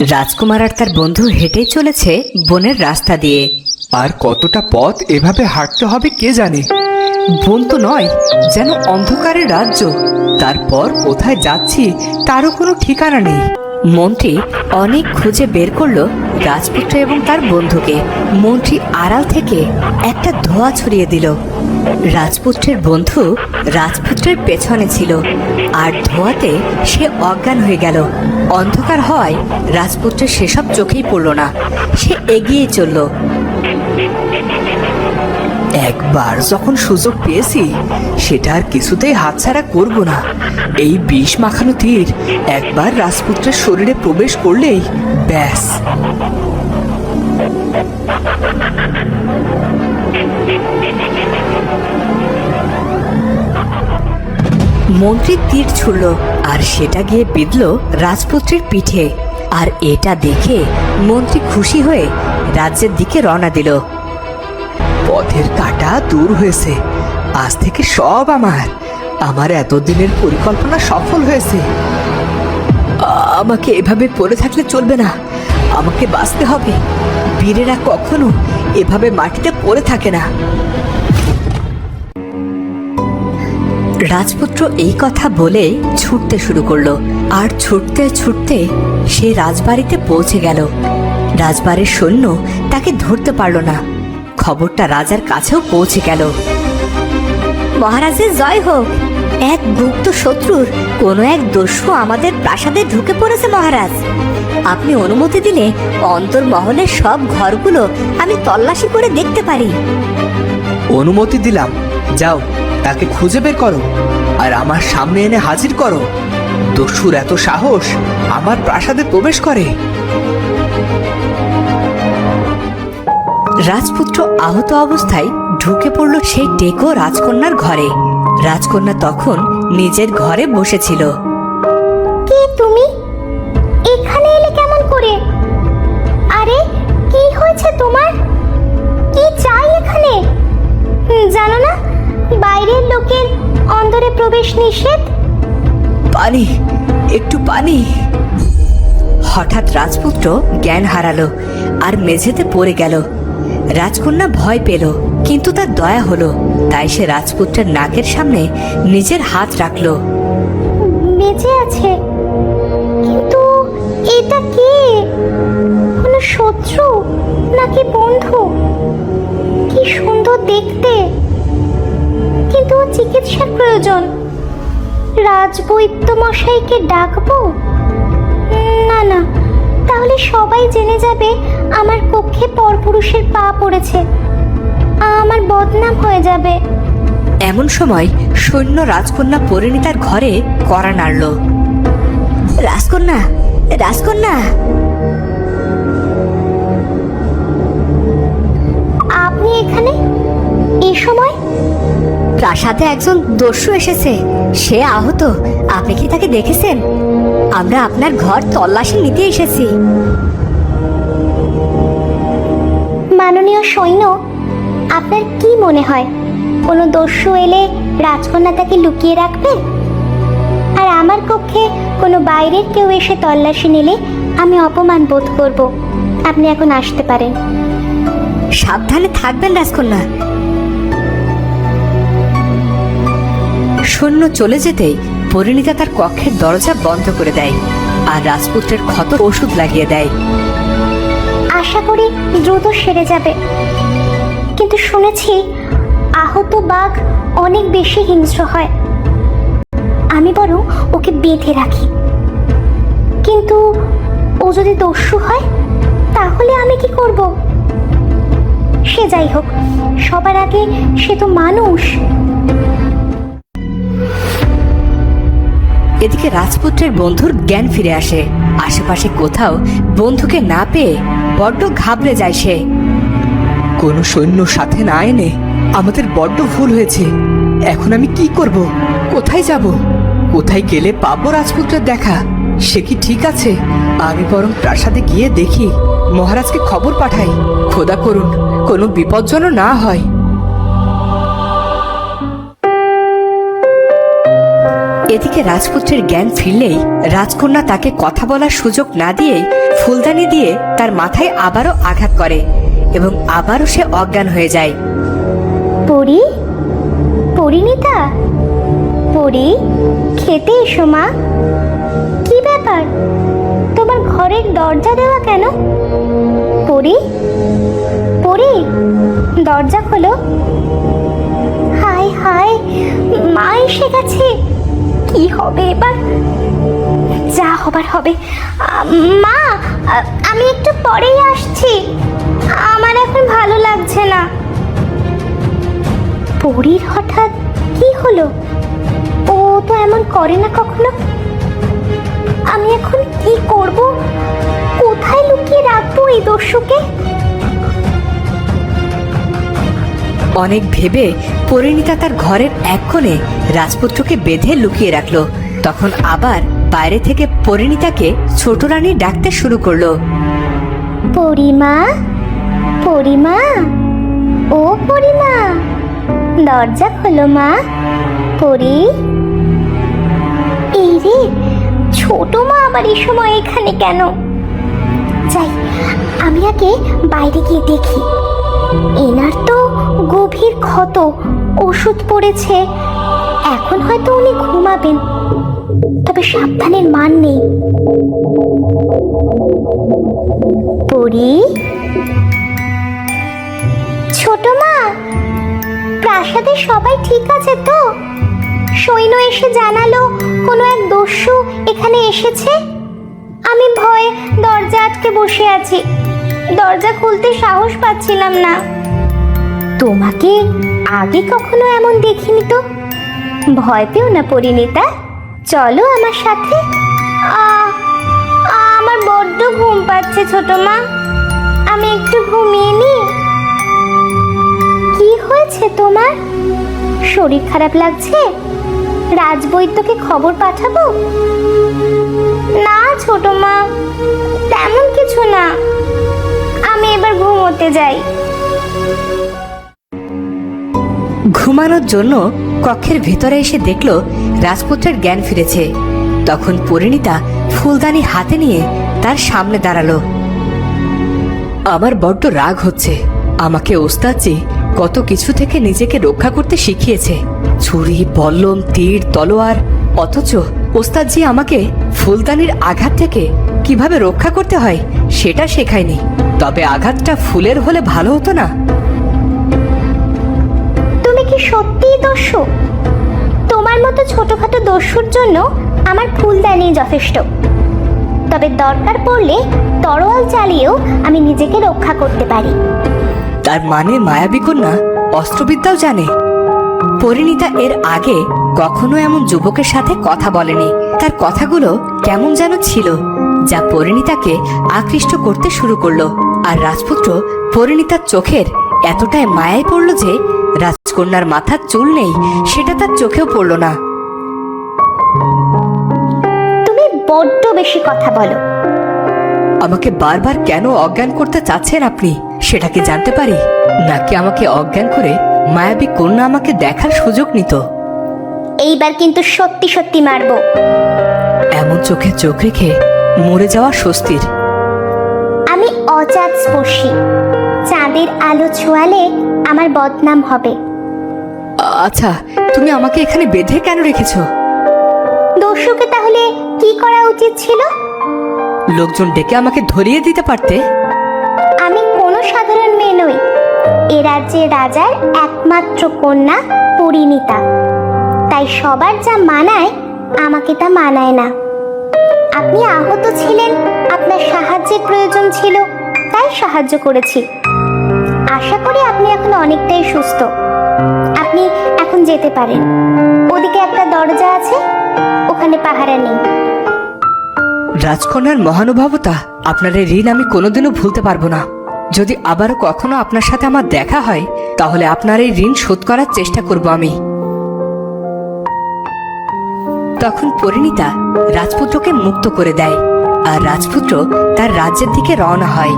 রাজকুমার আর তার বন্ধু হেঁটেই চলেছে বনের রাস্তা দিয়ে। আর কতটা পথ এভাবে হাঁটতে হবে কে জানে। বন তো নয়, যেন অন্ধকারের রাজ্য। তারপর কোথায় যাচ্ছি তারও কোনো ঠিকানা নেই। মন্ত্রী অনেক খুঁজে বের করলো রাজপুত্র এবং তার বন্ধুকে। মন্ত্রী আড়াল থেকে একটা ধোঁয়া ছড়িয়ে দিল। রাজপুত্রের বন্ধু রাজপুত্রের পেছনে ছিল, আর ধোঁয়াতে সে অজ্ঞান হয়ে গেল। অন্ধকার হওয়ায় রাজপুত্রের সেসব চোখেই পড়ল না। সে এগিয়ে চলল। একবার যখন সুযোগ পেয়েছি সেটা আর কিছুতেই হাতছাড়া করব না। এই বিষ মাখানো তীর একবার রাজপুত্রের শরীরে প্রবেশ করলেই ব্যাস। মন্ত্রী তীর ছুড়ল আর সেটা গিয়ে বিঁধল রাজপুত্রের পিঠে। আর এটা দেখে মন্ত্রী খুশি হয়ে রাজ্যের দিকে রওনা দিল। পথের কাঁটা দূর হয়েছে, আজ থেকে সব আমার এতদিনের পরিকল্পনা সফল হয়েছে। আমাকে এভাবে পড়ে থাকলে চলবে না, আমাকে বাঁচতে হবে। বীরেরা কখনো এভাবে মাটিতে পড়ে থাকে না। রাজপুত্র এই কথা বলে ছুটতে শুরু করলো। আর ছুটতে ছুটতে সে রাজবাড়িতে পৌঁছে গেল। রাজবাড়ির সৈন্য তাকে ধরতে পারল না। খবরটা রাজার কাছেও পৌঁছে গেল। মহারাজের জয় হোক। এক গুপ্ত শত্রুর কোনো এক দস্যু আমাদের প্রাসাদে ঢুকে পড়েছে মহারাজ। আপনি অনুমতি দিলে অন্তর্মহলের সব ঘরগুলো আমি তল্লাশি করে দেখতে পারি। অনুমতি দিলাম, যাও তাকে খুঁজে বের করো আর আমার সামনে এনে হাজির করো। দস্যুর এত সাহস আমার প্রাসাদে প্রবেশ করে। রাজপুত্র আহত অবস্থায় ঢুকে পড়ল সেই টেকো রাজকন্যার ঘরে। রাজকন্যা তখন নিজের ঘরে বসেছিল। কে তুমি? এখানে এলে কেমন করে? আরে কি হয়েছে তোমার? কি চাই এখানে? জানো না বাইরের লোকের অন্দরে প্রবেশ নিষেধ? পানি, একটু পানি। হঠাৎ রাজপুত্র জ্ঞান হারালো আর মেঝেতে পড়ে গেল। রাজকন্যা ভয় পেল, কিন্তু তার দয়া হলো। তাই সে রাজপুত্রের নাকের সামনে নিজের হাত রাখলো। বেঁচে আছে, কিন্তু এটা কে? কোনো শত্রু নাকি বন্ধু? কি সুন্দর দেখতে, কিন্তু ওর চিকিৎসার প্রয়োজন। রাজবৈদ্য মশাইকে ডাকবো? না না, তাহলে সবাই জেনে যাবে আমার কক্ষে পরপুরুষের পা পড়েছে। আমার বদনাম হয়ে যাবে। এমন সময় সৈন্য রাজকন্যা পরিণীতার ঘরে কড়া নাড়ল। রাজকন্যা, রাজকন্যা! আপনি এখানে এই সময়? প্রাসাদে একজন দস্যু এসেছে, সে আহত। আপনি কি তাকে দেখেছেন? আমরা আপনার ঘর তল্লাশি নিতে এসেছি। মাননীয় সৈন্য, আপনার কি মনে হয় কোনো দস্যু এলে রাজকন্যা তাকে লুকিয়ে রাখবে? আর আমার কক্ষে কোনো বাইরের কেউ এসে তল্লাশি নিলে আমি অপমান বোধ করব। আপনি এখন আসতে পারেন। সাবধানে থাকবেন রাজকন্যা। সৈন্য চলে যেতেই পরিণীতা তার কক্ষের দরজা বন্ধ করে দেয় আর রাজপুত্রের ক্ষত ওষুধ লাগিয়ে দেয়। আশা করি দ্রুত সেরে যাবে, কিন্তু শুনেছি আহত বাঘ অনেক বেশি হিংস্র হয়। আমি বরং ওকে বেঁধে রাখি। কিন্তু ও যদি দস্যু হয় তাহলে আমি কি করব? সে যাই হোক, সবার আগে সে তো মানুষ। এদিকে রাজপুত্রের বন্ধুর জ্ঞান ফিরে আসে। আশেপাশে কোথাও বন্ধুকে না পেয়ে বড্ড ঘাবড়ে যায় সে। কোনো সৈন্য সাথে না এনে আমাদের বড্ড ভুল হয়েছে। এখন আমি কি করব? কোথায় যাব? কোথায় গেলে পাবো রাজপুত্রের দেখা? সে কি ঠিক আছে? আমি বরং প্রাসাদে গিয়ে দেখি, মহারাজকে খবর পাঠাই। খোদা করুন কোনো বিপদ যেন না হয়। এদিকে রাজপুত্রের জ্ঞান ফিরলেই রাজকন্যা তাকে কথা বলার সুযোগ না দিয়ে ফুলদানি দিয়ে তার মাথায় আবারও আঘাত করে এবং আবারও সে অজ্ঞান হয়ে যায়। পরি, পরিণীতা, পরি, খেতে এসো মা। কি ব্যাপার, তোমার ঘরের দরজা দেওয়া কেন? পরি, পরি, দরজা খোলো। হায় হায়, মা এসে গেছে। কি হবে এবার? যা হবার হবে। মা, আমি একটু পরেই আসছি, আমার এখন ভালো লাগছে না। পরীর হঠাৎ কি হলো? ও তো এমন করে না কখনো। আমি এখন কি করব? কোথায় লুকিয়ে রাখবো এই দস্যুকে? অনেক ভেবে পরিণীতা তার ঘরের এক কোণে রাজপুত্রকে বেঁধে লুকিয়ে রাখলো। তখন আবার বাইরে থেকে পরিণীতাকে ছোট রানী ডাকতে শুরু করলো। পরিমা, পরিমা, ও পরিমা, দরজা খোলো মা। পরি, এই রে, ছোট মা আবার এই সময় এখানে কেন? যাই, আমি আগে বাইরে গিয়ে দেখি। এনার তো গভীর ক্ষত, ওষুধ পড়েছে, এখন হয়তো উনি ঘুমাবেন, তবে সাবধানের মান নেই। পরি, ছোট মা, প্রাসাদে সবাই ঠিক আছে তো? সৈন্য এসে জানালো কোনো এক দস্যু এখানে এসেছে। আমি ভয়ে দরজা আটকে বসে আছি, দরজা খুলতে সাহস পাচ্ছিলাম না। তোমাকে আগে কখনো এমন দেখিনি তো। ভয় পেও না পরিণীতা, চলো আমার সাথে। আমার বড্ড ঘুম পাচ্ছে ছোট মা, আমি একটু ঘুমিয়ে নি। কি হয়েছে তোমার? শরীর খারাপ লাগছে? রাজবৈদ্যকে খবর পাঠাবো? না ছোট মা, তেমন কিছু না, আমি এবার ঘুমোতে যাই। ঘুমানোর জন্য কক্ষের ভেতরে এসে দেখলো রাজপুত্রের জ্ঞান ফিরেছে। তখন পরিণীতা ফুলদানি হাতে নিয়ে তার সামনে দাঁড়ালো। আমার বড্ড রাগ হচ্ছে। আমাকে ওস্তাদজি কত কিছু থেকে নিজেকে রক্ষা করতে শিখিয়েছে, ছুরি, বল্লম, তীর, তলোয়ার, অথচ ওস্তাদজি আমাকে ফুলদানির আঘাত থেকে কিভাবে রক্ষা করতে হয় সেটা শেখায়নি। তবে আঘাতটা ফুলের হলে ভালো হতো না? তুমি কি সত্যিই দস্যু? তোমার মতো ছোটখাটো দস্যুর জন্য আমার ফুলদানি যথেষ্ট। তবে দরকার পড়লে তরোয়াল চালিয়েও আমি নিজেকে রক্ষা করতে পারি। তার মানে মায়াবী কন্যা অস্ত্রবিদ্যাও জানে? পরিণীতা এর আগে কখনো এমন যুবকের সাথে কথা বলেনি। তার কথাগুলো কেমন যেন ছিল, যা পরিণীতাকে আকৃষ্ট করতে শুরু করলো। আর রাজপুত্র পরিণীতার চোখের এতটাই মায়ায় পড়লো যে রাজকন্যার মাথার চুল নেই সেটা তার চোখেও পড়লো না। তুমি বড্ড বেশি কথা বলো। আমাকে বারবার কেন অজ্ঞান করতে চাচ্ছেন আপনি, সেটা কি জানতে পারি? নাকি আমাকে অজ্ঞান করে মায়াবী কন্যা আমাকে দেখার সুযোগ নিত? এইবার কিন্তু সত্যি সত্যি মারবো। এমন চোখে চোখ রেখে মরে যাওয়া স্বস্তির। আমি অচাঁদ স্পর্শী, চাঁদের আলো ছোঁয়ালে আমার বদনাম হবে। আচ্ছা, তুমি আমাকে এখানে বেঁধে কেন রেখেছো? দস্যুকে তাহলে কি করা উচিত ছিল? লোকজন ডেকে আমাকে ধরিয়ে দিতে পারতে। আমি কোনো সাধারণ মেয়ে নই, এ রাজ্যের রাজার একমাত্র কন্যা পরিণীতা। তাই সবার যা মানায় আমাকে তা মানায় না। আপনি আহত ছিলেন, আপনার সাহায্যের প্রয়োজন ছিল, তাই সাহায্য করেছি। আশা করি আপনি এখন অনেকটাই সুস্থ। আপনি এখন যেতে পারেন। ওদিকে একটা দরজা আছে, ওখানে পাহারা নেই। রাজকন্যার মহানুভবতা, আপনার এই ঋণ আমি কোনোদিনও ভুলতে পারবো না। যদি আবারও কখনো আপনার সাথে আমার দেখা হয় তাহলে আপনার এই ঋণ শোধ করার চেষ্টা করব আমি। তখন পরিণীতা রাজপুত্রকে মুক্ত করে দেয় আর রাজপুত্র তার রাজ্যের দিকে রওনা হয়।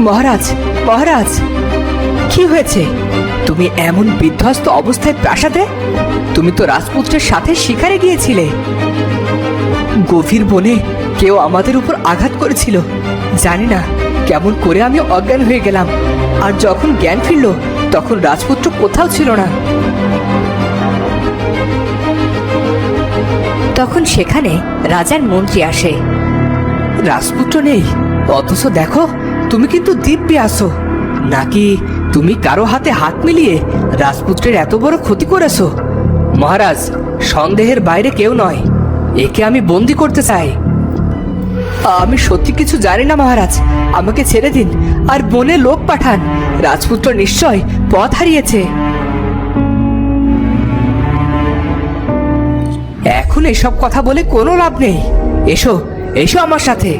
মহারাজ, মহারাজ, কি হয়েছে? তুমি এমন বিধ্বস্ত অবস্থায় প্রাসাদে? তুমি তো রাজপুত্রের সাথে শিকারে গিয়েছিলে। গভীর বনে কেউ আমাদের উপর আঘাত করেছিল। জানি না কেমন করে আমি অজ্ঞান হয়ে গেলাম, আর যখন জ্ঞান ফিরল তখন রাজপুত্র কোথাও ছিল না। তখন সেখানে রাজার মন্ত্রী আসে। রাজপুত্র নেই, অথচ দেখো তুমি কিন্তু দিব্যে আছো। নাকি তুমি কারো হাতে হাত মিলিয়ে রাজপুত্রের এত বড় ক্ষতি করেছো? মহারাজ, সন্দেহের বাইরে কেউ নয়, একে আমি বন্দি করতে চাই। আমি সত্যি কিছু জানি না মহারাজ, আমাকে ছেড়ে দিন আর বনে লোক পাঠান। রাজপুত্র নিশ্চয় পথ হারিয়েছে। এখন এসব কথা বলে কোনো লাভ নেই। এসো, এসো আমার সাথে।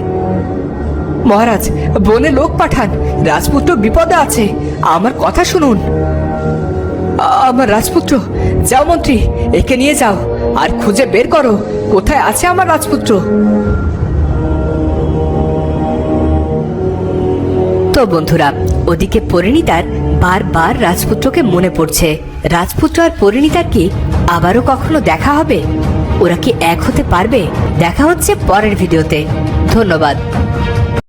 মহারাজ, বনে লোক পাঠান, রাজপুত্র বিপদে আছে, আমার কথা শুনুন। আমার রাজপুত্র, যাও মন্ত্রী, একে নিয়ে যাও আর খুঁজে বের করো কোথায় আছে আমার রাজপুত্র। তো বন্ধুরা, ওদিকে পরিণীতার বারবার রাজপুত্রকে মনে পড়ছে। রাজপুত্র আর পরিণীতার কি আবারও কখনো দেখা হবে? ওরা কি এক হতে পারবে? দেখা হচ্ছে পরের ভিডিওতে। ধন্যবাদ।